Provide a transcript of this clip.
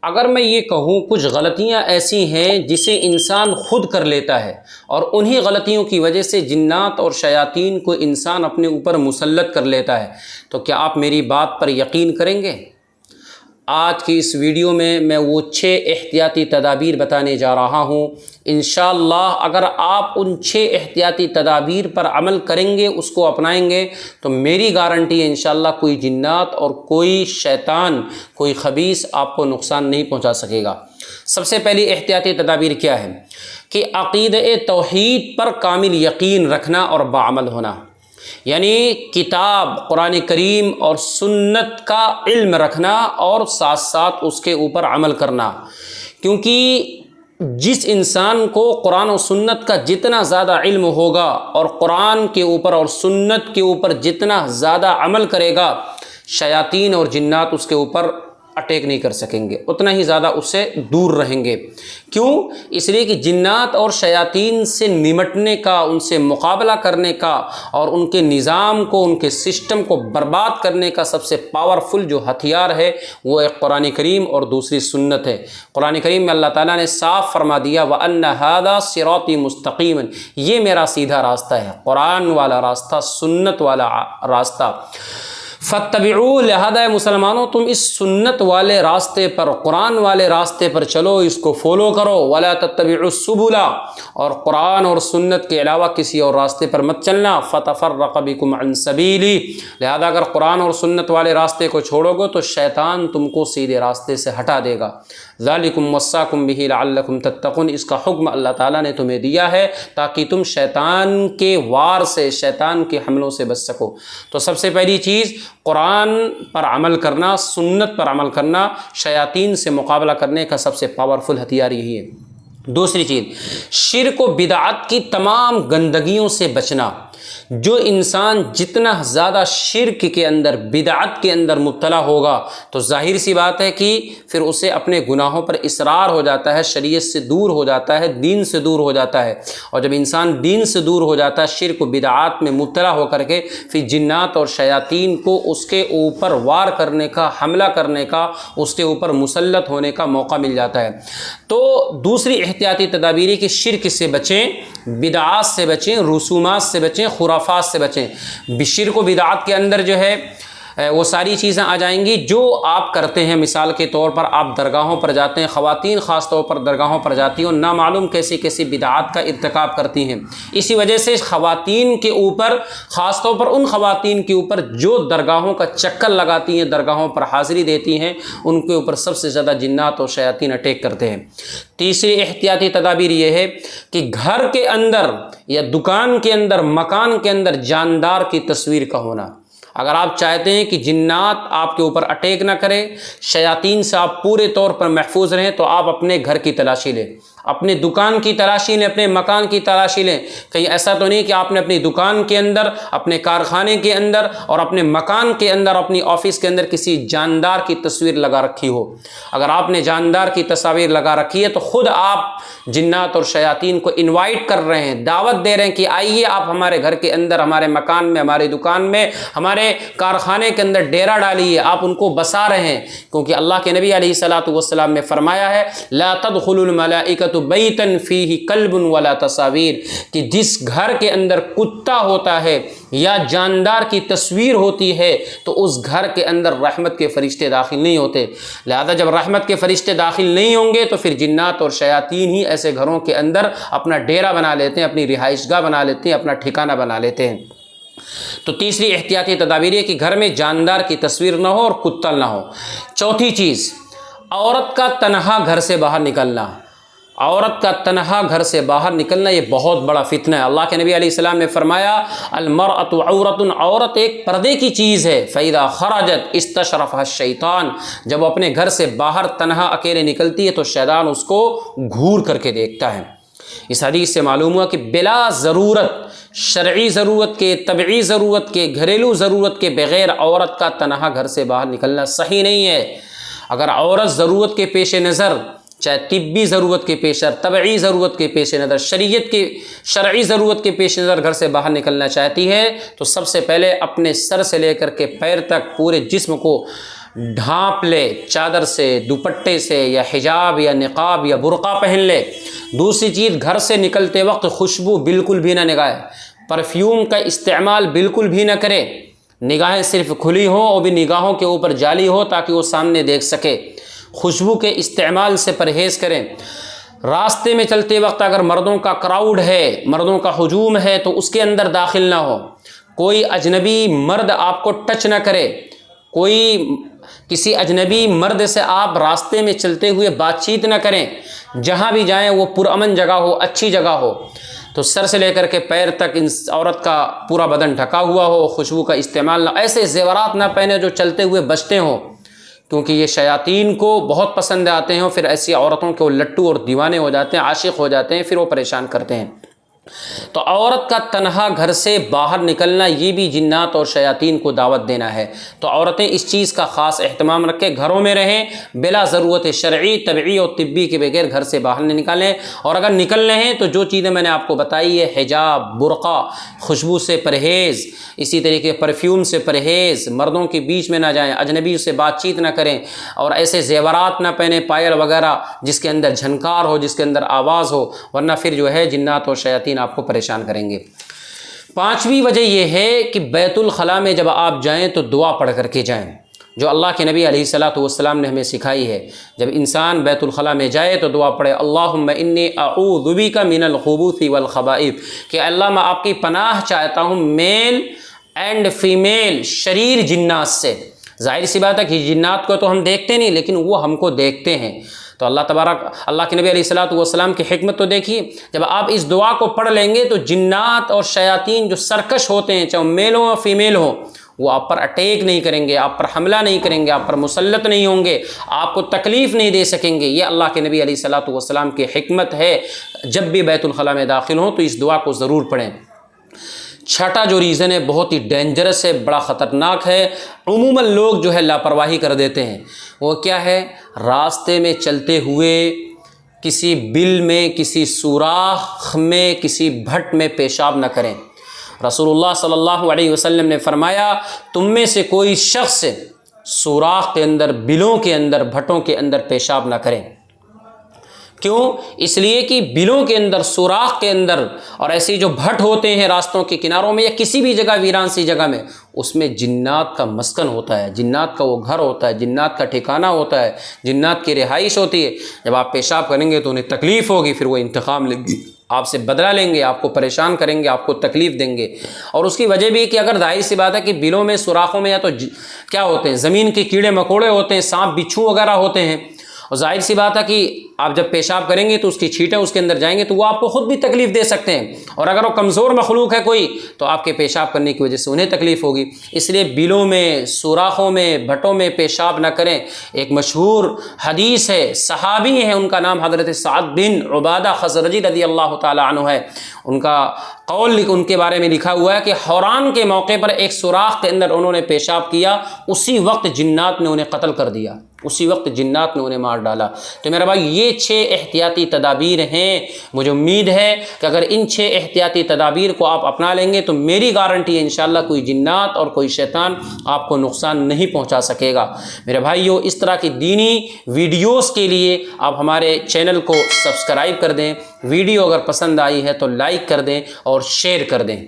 اگر میں یہ کہوں کچھ غلطیاں ایسی ہیں جسے انسان خود کر لیتا ہے اور انہی غلطیوں کی وجہ سے جنات اور شیاطین کو انسان اپنے اوپر مسلط کر لیتا ہے، تو کیا آپ میری بات پر یقین کریں گے؟ آج کی اس ویڈیو میں وہ 6 احتیاطی تدابیر بتانے جا رہا ہوں۔ انشاءاللہ اگر آپ ان 6 احتیاطی تدابیر پر عمل کریں گے، اس کو اپنائیں گے، تو میری گارنٹی ہے انشاءاللہ کوئی جنات اور کوئی شیطان، کوئی خبیث آپ کو نقصان نہیں پہنچا سکے گا۔ سب سے پہلی احتیاطی تدابیر کیا ہے کہ عقیدہ توحید پر کامل یقین رکھنا اور بعمل ہونا، یعنی کتاب قرآن کریم اور سنت کا علم رکھنا اور ساتھ ساتھ اس کے اوپر عمل کرنا، کیونکہ جس انسان کو قرآن و سنت کا جتنا زیادہ علم ہوگا اور قرآن کے اوپر اور سنت کے اوپر جتنا زیادہ عمل کرے گا، شیاطین اور جنات اس کے اوپر اٹیک نہیں کر سکیں گے، اتنا ہی زیادہ اس سے دور رہیں گے۔ کیوں؟ اس لیے کہ جنات اور شیاطین سے نمٹنے کا، ان سے مقابلہ کرنے کا اور ان کے نظام کو، ان کے سسٹم کو برباد کرنے کا سب سے پاورفل جو ہتھیار ہے وہ ایک قرآن کریم اور دوسری سنت ہے۔ قرآن کریم میں اللہ تعالیٰ نے صاف فرما دیا وَأَنَّ هَذَا صِرَاطِي مُسْتَقِيمًا، یہ میرا سیدھا راستہ ہے، قرآن والا راستہ، سنت والا راستہ۔ فَاتَّبِعُوا، لہذا مسلمانوں تم اس سنت والے راستے پر، قرآن والے راستے پر چلو، اس کو فالو کرو۔ وَلَا تَتَّبِعُوا السُّبُلَ، اور قرآن اور سنت کے علاوہ کسی اور راستے پر مت چلنا۔ فَتَفَرَّقَ بِكُمْ عَنْ سَبِيلِهِ، لہذا اگر قرآن اور سنت والے راستے کو چھوڑو گے تو شیطان تم کو سیدھے راستے سے ہٹا دے گا۔ ذَلِكُمْ وَصَّاكُمْ بِهِ لَعَلَّكُمْ تَتَّقُونَ، اس کا حکم اللہ تعالیٰ نے تمہیں دیا ہے تاکہ تم شیطان کے وار سے، شیطان کے حملوں سے بچ سکو۔ تو سب سے پہلی چیز قرآن پر عمل کرنا، سنت پر عمل کرنا، شیاطین سے مقابلہ کرنے کا سب سے پاورفل ہتھیار یہی ہے۔ دوسری چیز، شرک و بدعت کی تمام گندگیوں سے بچنا۔ جو انسان جتنا زیادہ شرک کے اندر، بدعت کے اندر مبتلا ہوگا تو ظاہر سی بات ہے کہ پھر اسے اپنے گناہوں پر اصرار ہو جاتا ہے، شریعت سے دور ہو جاتا ہے، دین سے دور ہو جاتا ہے، اور جب انسان دین سے دور ہو جاتا ہے، شرک و بدعات میں مبتلا ہو کر کے، پھر جنات اور شیاطین کو اس کے اوپر وار کرنے کا، حملہ کرنے کا، اس کے اوپر مسلط ہونے کا موقع مل جاتا ہے۔ تو دوسری احتیاطی تدابیر کہ شرک سے بچیں، بدعات سے بچیں، رسومات سے بچیں، خرافات سے بچیں۔ شرک و بدعات کے اندر جو ہے وہ ساری چیزیں آ جائیں گی جو آپ کرتے ہیں۔ مثال کے طور پر آپ درگاہوں پر جاتے ہیں، خواتین خاص طور پر درگاہوں پر جاتی ہیں اور نامعلوم کیسی کیسی بدعات کا ارتکاب کرتی ہیں۔ اسی وجہ سے خواتین کے اوپر، خاص طور پر ان خواتین کے اوپر جو درگاہوں کا چکر لگاتی ہیں، درگاہوں پر حاضری دیتی ہیں، ان کے اوپر سب سے زیادہ جنات اور شیاطین اٹیک کرتے ہیں۔ تیسری احتیاطی تدابیر یہ ہے کہ گھر کے اندر یا دکان کے اندر، مکان کے اندر جاندار کی تصویر کا ہونا۔ اگر آپ چاہتے ہیں کہ جنات آپ کے اوپر اٹیک نہ کرے، شیاطین سے آپ پورے طور پر محفوظ رہیں، تو آپ اپنے گھر کی تلاشی لیں، اپنے دکان کی تلاشی لیں، اپنے مکان کی تلاشی لیں۔ کہیں ایسا تو نہیں کہ آپ نے اپنی دکان کے اندر، اپنے کارخانے کے اندر اور اپنے مکان کے اندر، اپنی آفس کے اندر کسی جاندار کی تصویر لگا رکھی ہو۔ اگر آپ نے جاندار کی تصاویر لگا رکھی ہے تو خود آپ جنات اور شیاطین کو انوائٹ کر رہے ہیں، دعوت دے رہے ہیں کہ آئیے آپ ہمارے گھر کے اندر، ہمارے مکان میں، ہماری دکان میں، ہمارے کارخانے کے اندر ڈیرا ڈالیے، آپ ان کو بسا رہے ہیں۔ کیونکہ اللہ کے نبی علیہ الصلوۃ والسلام نے فرمایا ہے لا تدخل الملائکۃ بیتا فیہ کلب ولا تصاویر، کہ جس گھر کے اندر کتا ہوتا ہے یا جاندار کی تصویر ہوتی ہے تو اس گھر کے اندر رحمت کے فرشتے داخل نہیں ہوتے۔ لہذا جب رحمت کے فرشتے داخل نہیں ہوں گے تو پھر جنات اور شیاطین ہی ایسے گھروں کے اندر اپنا ڈیرا بنا لیتے ہیں، اپنی رہائش گاہ بنا لیتے ہیں، اپنا ٹھکانہ بنا لیتے ہیں۔ تو تیسری احتیاطی تدابیر ہے کہ گھر میں جاندار کی تصویر نہ ہو اور کتل نہ ہو۔ چوتھی چیز، عورت کا تنہا گھر سے باہر نکلنا۔ عورت کا تنہا گھر سے باہر نکلنا یہ بہت بڑا فتنہ ہے۔ اللہ کے نبی علیہ السلام نے فرمایا المرأۃ عورۃ، عورت ایک پردے کی چیز ہے، فإذا خرجت استشرفها الشیطان، جب وہ اپنے گھر سے باہر تنہا اکیلے نکلتی ہے تو شیطان اس کو گھور کر کے دیکھتا ہے۔ اس حدیث سے معلوم ہوا کہ بلا ضرورت، شرعی ضرورت کے، طبعی ضرورت کے، گھریلو ضرورت کے بغیر عورت کا تنہا گھر سے باہر نکلنا صحیح نہیں ہے۔ اگر عورت ضرورت کے پیش نظر، چاہے طبی ضرورت کے پیش نظر، طبعی ضرورت کے پیش نظر، شرعی ضرورت کے پیش نظر گھر سے باہر نکلنا چاہتی ہے تو سب سے پہلے اپنے سر سے لے کر کے پیر تک پورے جسم کو ڈھانپ لے چادر سے، دوپٹے سے، یا حجاب یا نقاب یا برقع پہن لے۔ دوسری چیز، گھر سے نکلتے وقت خوشبو بالکل بھی نہ نگاہے، پرفیوم کا استعمال بالکل بھی نہ کرے، نگاہیں صرف کھلی ہوں اور بھی نگاہوں کے اوپر جالی ہو تاکہ وہ سامنے دیکھ سکے۔ خوشبو کے استعمال سے پرہیز کریں۔ راستے میں چلتے وقت اگر مردوں کا کراؤڈ ہے، مردوں کا ہجوم ہے تو اس کے اندر داخل نہ ہو۔ کوئی اجنبی مرد آپ کو ٹچ نہ کرے، کسی اجنبی مرد سے آپ راستے میں چلتے ہوئے بات چیت نہ کریں۔ جہاں بھی جائیں وہ پرامن جگہ ہو، اچھی جگہ ہو، تو سر سے لے کر کے پیر تک اس عورت کا پورا بدن ڈھکا ہوا ہو، خوشبو کا استعمال نہ، ایسے زیورات نہ پہنے جو چلتے ہوئے بجتے ہوں، کیونکہ یہ شیاطین کو بہت پسند آتے ہیں، اور پھر ایسی عورتوں کے وہ لٹو اور دیوانے ہو جاتے ہیں، عاشق ہو جاتے ہیں، پھر وہ پریشان کرتے ہیں۔ تو عورت کا تنہا گھر سے باہر نکلنا یہ بھی جنات اور شیاطین کو دعوت دینا ہے۔ تو عورتیں اس چیز کا خاص اہتمام رکھیں، گھروں میں رہیں، بلا ضرورت شرعی، طبعی اور طبی کے بغیر گھر سے باہر نہ نکالیں، اور اگر نکل رہے ہیں تو جو چیزیں میں نے آپ کو بتائی ہے، حجاب، برقع، خوشبو سے پرہیز، اسی طریقے پرفیوم سے پرہیز، مردوں کے بیچ میں نہ جائیں، اجنبی سے بات چیت نہ کریں، اور ایسے زیورات نہ پہنیں، پائل وغیرہ جس کے اندر جھنکار ہو، جس کے اندر آواز ہو، ورنہ پھر جو ہے جنات اور شیاطین آپ کو پریشان کریں گے۔ پانچویں وجہ یہ ہے کہ بیت الخلاء میں جب آپ جائیں تو دعا پڑھ کر کے جائیں، جو اللہ کے نبی علیہ الصلاۃ والسلام نے ہمیں سکھائی ہے۔ جب انسان بیت الخلاء میں جائے تو دعا پڑھے، اللہم انی اعوذ بک من الخبث والخبائث، کہ اللہ میں آپ کی پناہ چاہتا ہوں میل اینڈ فیمیل شریر جنات سے۔ ظاہر سی بات ہے کہ جنات کو تو ہم دیکھتے نہیں، لیکن وہ ہم کو دیکھتے ہیں۔ تو اللہ کے نبی علیہ الصلاۃ والسلام کی حکمت تو دیکھیے، جب آپ اس دعا کو پڑھ لیں گے تو جنات اور شیاطین جو سرکش ہوتے ہیں، چاہے میل ہوں یا فیمیل ہوں، وہ آپ پر اٹیک نہیں کریں گے، آپ پر حملہ نہیں کریں گے، آپ پر مسلط نہیں ہوں گے، آپ کو تکلیف نہیں دے سکیں گے۔ یہ اللہ کے نبی علیہ الصلاۃ والسلام کی حکمت ہے۔ جب بھی بیت الخلاء میں داخل ہوں تو اس دعا کو ضرور پڑھیں۔ چھٹا جو ریزن ہے بہت ہی ڈینجرس ہے، بڑا خطرناک ہے، عموماً لوگ جو ہے لاپرواہی کر دیتے ہیں، وہ کیا ہے؟ راستے میں چلتے ہوئے کسی بل میں، کسی سوراخ میں، کسی بھٹ میں پیشاب نہ کریں۔ رسول اللہ صلی اللہ علیہ وسلم نے فرمایا، تم میں سے کوئی شخص سوراخ کے اندر، بلوں کے اندر، بھٹوں کے اندر پیشاب نہ کریں۔ کیوں؟ اس لیے کہ بلوں کے اندر، سوراخ کے اندر، اور ایسے جو بھٹ ہوتے ہیں راستوں کے کناروں میں یا کسی بھی جگہ ویران سی جگہ میں، اس میں جنات کا مسکن ہوتا ہے، جنات کا وہ گھر ہوتا ہے، جنات کا ٹھکانہ ہوتا ہے، جنات کی رہائش ہوتی ہے۔ جب آپ پیشاب کریں گے تو انہیں تکلیف ہوگی، پھر وہ انتقام لیں گے، آپ سے بدلہ لیں گے، آپ کو پریشان کریں گے، آپ کو تکلیف دیں گے۔ اور اس کی وجہ بھی کہ اگر ظاہر سی بات ہے کہ بلوں میں، سوراخوں میں یا تو کیا ہوتے ہیں، زمین کے کیڑے مکوڑے ہوتے ہیں، سانپ بچھو وغیرہ ہوتے ہیں، اور ظاہر سی بات ہے کہ آپ جب پیشاب کریں گے تو اس کی چھینٹیں اس کے اندر جائیں گے تو وہ آپ کو خود بھی تکلیف دے سکتے ہیں، اور اگر وہ کمزور مخلوق ہے کوئی تو آپ کے پیشاب کرنے کی وجہ سے انہیں تکلیف ہوگی۔ اس لیے بلوں میں، سوراخوں میں، بھٹوں میں پیشاب نہ کریں۔ ایک مشہور حدیث ہے، صحابی ہیں، ان کا نام حضرت سعد بن عبادہ خزرجی رضی اللہ تعالی عنہ ہے۔ ان کا قول ان کے بارے میں لکھا ہوا ہے کہ حوران کے موقع پر ایک سوراخ کے اندر انہوں نے پیشاب کیا، اسی وقت جنات نے انہیں قتل کر دیا، اسی وقت جنات نے انہیں مار ڈالا۔ تو میرا بھائی یہ 6 احتیاطی تدابیر ہیں، مجھے امید ہے کہ اگر ان 6 احتیاطی تدابیر کو آپ اپنا لیں گے تو میری گارنٹی ہے انشاءاللہ کوئی جنات اور کوئی شیطان آپ کو نقصان نہیں پہنچا سکے گا۔ میرے بھائیو، اس طرح کی دینی ویڈیوز کے لیے آپ ہمارے چینل کو سبسکرائب کر دیں، ویڈیو اگر پسند آئی ہے تو لائک کر دیں اور شیئر کر دیں۔